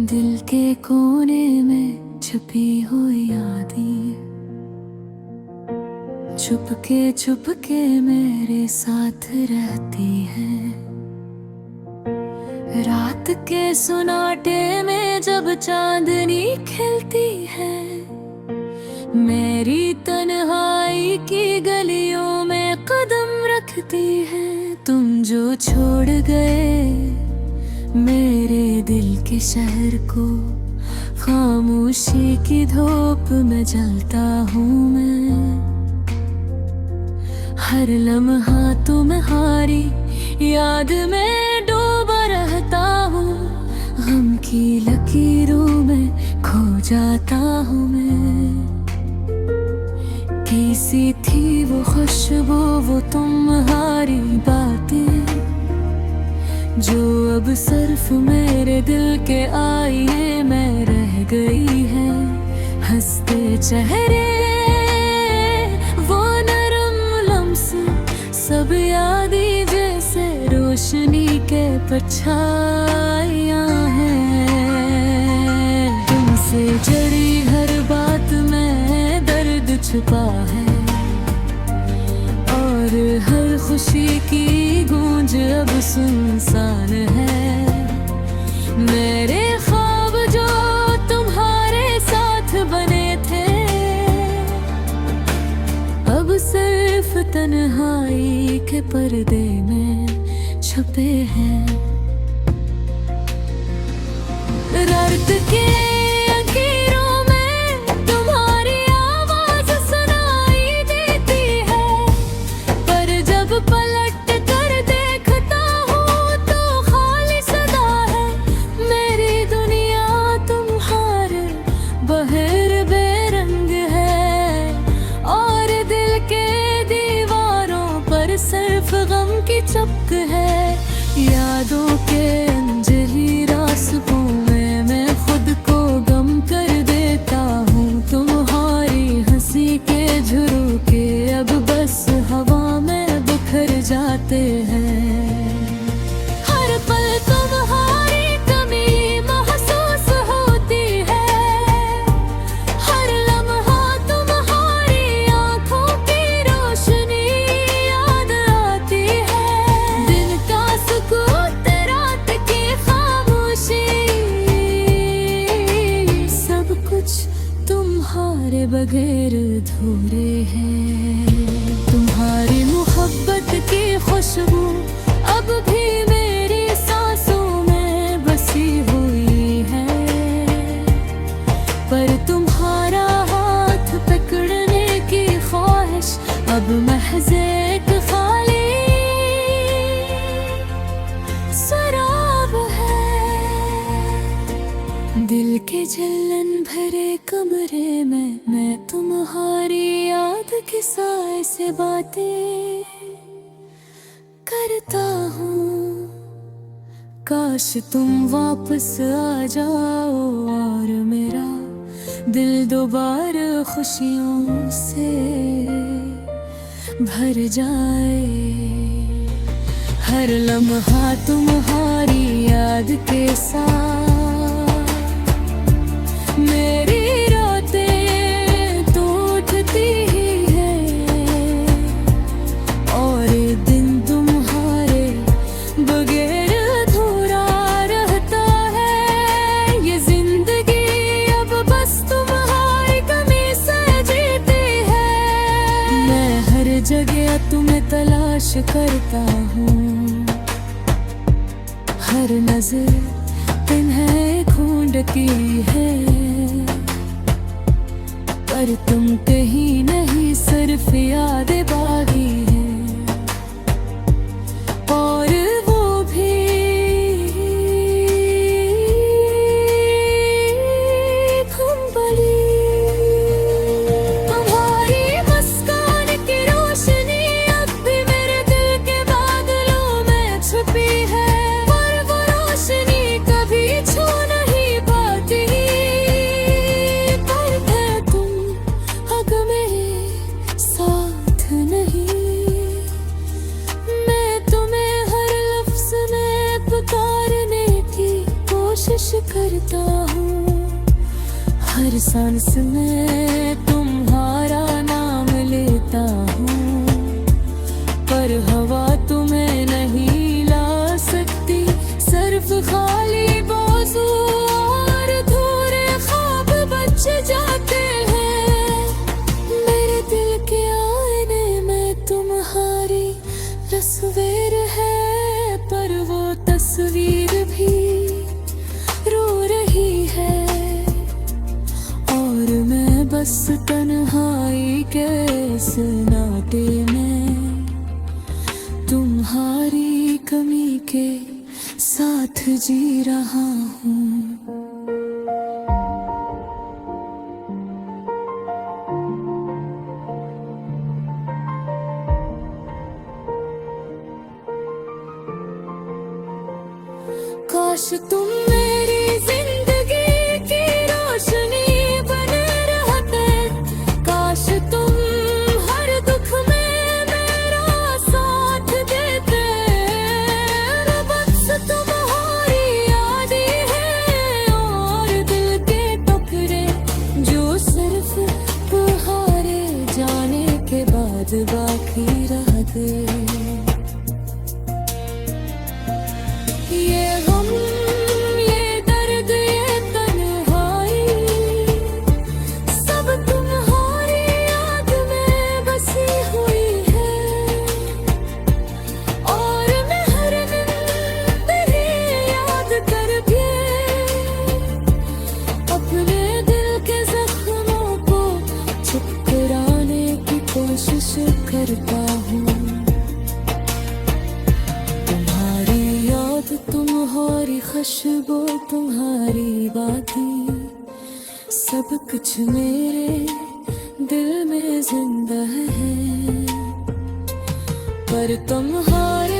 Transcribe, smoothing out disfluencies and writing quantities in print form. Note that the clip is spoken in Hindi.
दिल के कोने में छुपी हुई यादें चुपके मेरे साथ रहती हैं। रात के सुनाटे में जब चांदनी खिलती है, मेरी तन्हाई की गलियों में कदम रखती है। तुम जो छोड़ गए मेरे दिल के शहर को, खामोशी की धूप में जलता हूँ मैं। हर लम्हा तुम्हारी याद में डूबा रहता हूँ, गम की लकीरों में खो जाता हूँ मैं। कैसी थी वो खुशबू, वो तुम्हारी बातें, जो अब सिर्फ मेरे दिल के आईने में रह गई है। हंसते चेहरे, वो नरम लम्स, सब यादें जैसे रोशनी के परछाइयां हैं। तुमसे जड़ी हर बात में दर्द छुपा है, और हर खुशी की गूंज अब सुनसान है। मेरे ख्वाब जो तुम्हारे साथ बने थे, अब सिर्फ तन्हाई के पर्दे में छुपे हैं। रात के पलट कर देखता हूँ तो खाली सदा है मेरी दुनिया। तुम्हारे बहर बेरंग है, और दिल के दीवारों पर सिर्फ गम की चपक है। यादों के अंजलि रास्तों में मैं खुद को गम कर देता हूँ। तुम्हारी हंसी के झरोखे अब बस हवा में बिखर जाते हैं। हर पल तुम्हारी कमी महसूस होती है, हर लम्हा तुम्हारी आंखों की रोशनी याद आती है। दिन का सुकून, रात की खामोशी, सब कुछ तुम्हारे बगैर अधूरे हैं। तुम्हारी मोहब्बत की खुशबू अब भी मेरी सांसों में बसी हुई है, पर तुम्हारा हाथ पकड़ने की ख्वाहिश अब महज एक खाली शराब है। दिल के जलन भरे कमरे में मैं तुम्हारी याद के साए से बातें करता हूँ। काश तुम वापस आ जाओ और मेरा दिल दोबारा खुशियों से भर जाए। हर लम्हा तुम्हारी याद के साथ मेरी रातें तो उठती ही है, और दिन तुम्हारे बगैर अधूरा रहता है। ये जिंदगी अब बस तुम्हारी कमी से जीती है। मैं हर जगह तुम्हें तलाश करता हूँ, हर नजर तुम्हें ढूंढती है, पर तुम कहीं नहीं, सिर्फ यादें बाकी हैं। और वो भी खुंबली, तुम्हारी मुस्कान की रोशनी अब भी मेरे दिल के बादलों में छुपी है, पर वो रोशनी कभी छू नहीं पाती। पर है तुम सांस में तुम्हारा नाम लेता हूँ, पर हवा तुम्हें नहीं ला सकती। सिर्फ खाली बाजू और अधूरे ख्वाब बच जाते हैं। मेरे दिल के आईने में तुम्हारी तस्वीर है, पर वो तस्वीर भी रो रही है। और मैं बस तन्हाई के सन्नाटे में तुम्हारी कमी के साथ जी रहा हूँ। काश तुम मेरी जिंदगी की रोशनी बने रहते, काश तुम हर दुख में मेरा साथ देते। बस तुम्हारी यादें हैं और दिल के टुकड़े, जो सिर्फ तुम्हारे जाने के बाद बाकी रह गए। ये गम, ये दर्द, ये तन्हाई, सब तुम्हारी याद में बसी हुई है। और मैं हर दिन तेरी याद करके अपने दिल के जख्मों को चुप कराने की कोशिश करता हूँ। तुम्हारी खुशबू, तुम्हारी बातें, सब कुछ मेरे दिल में जिंदा है। पर तुम्हारे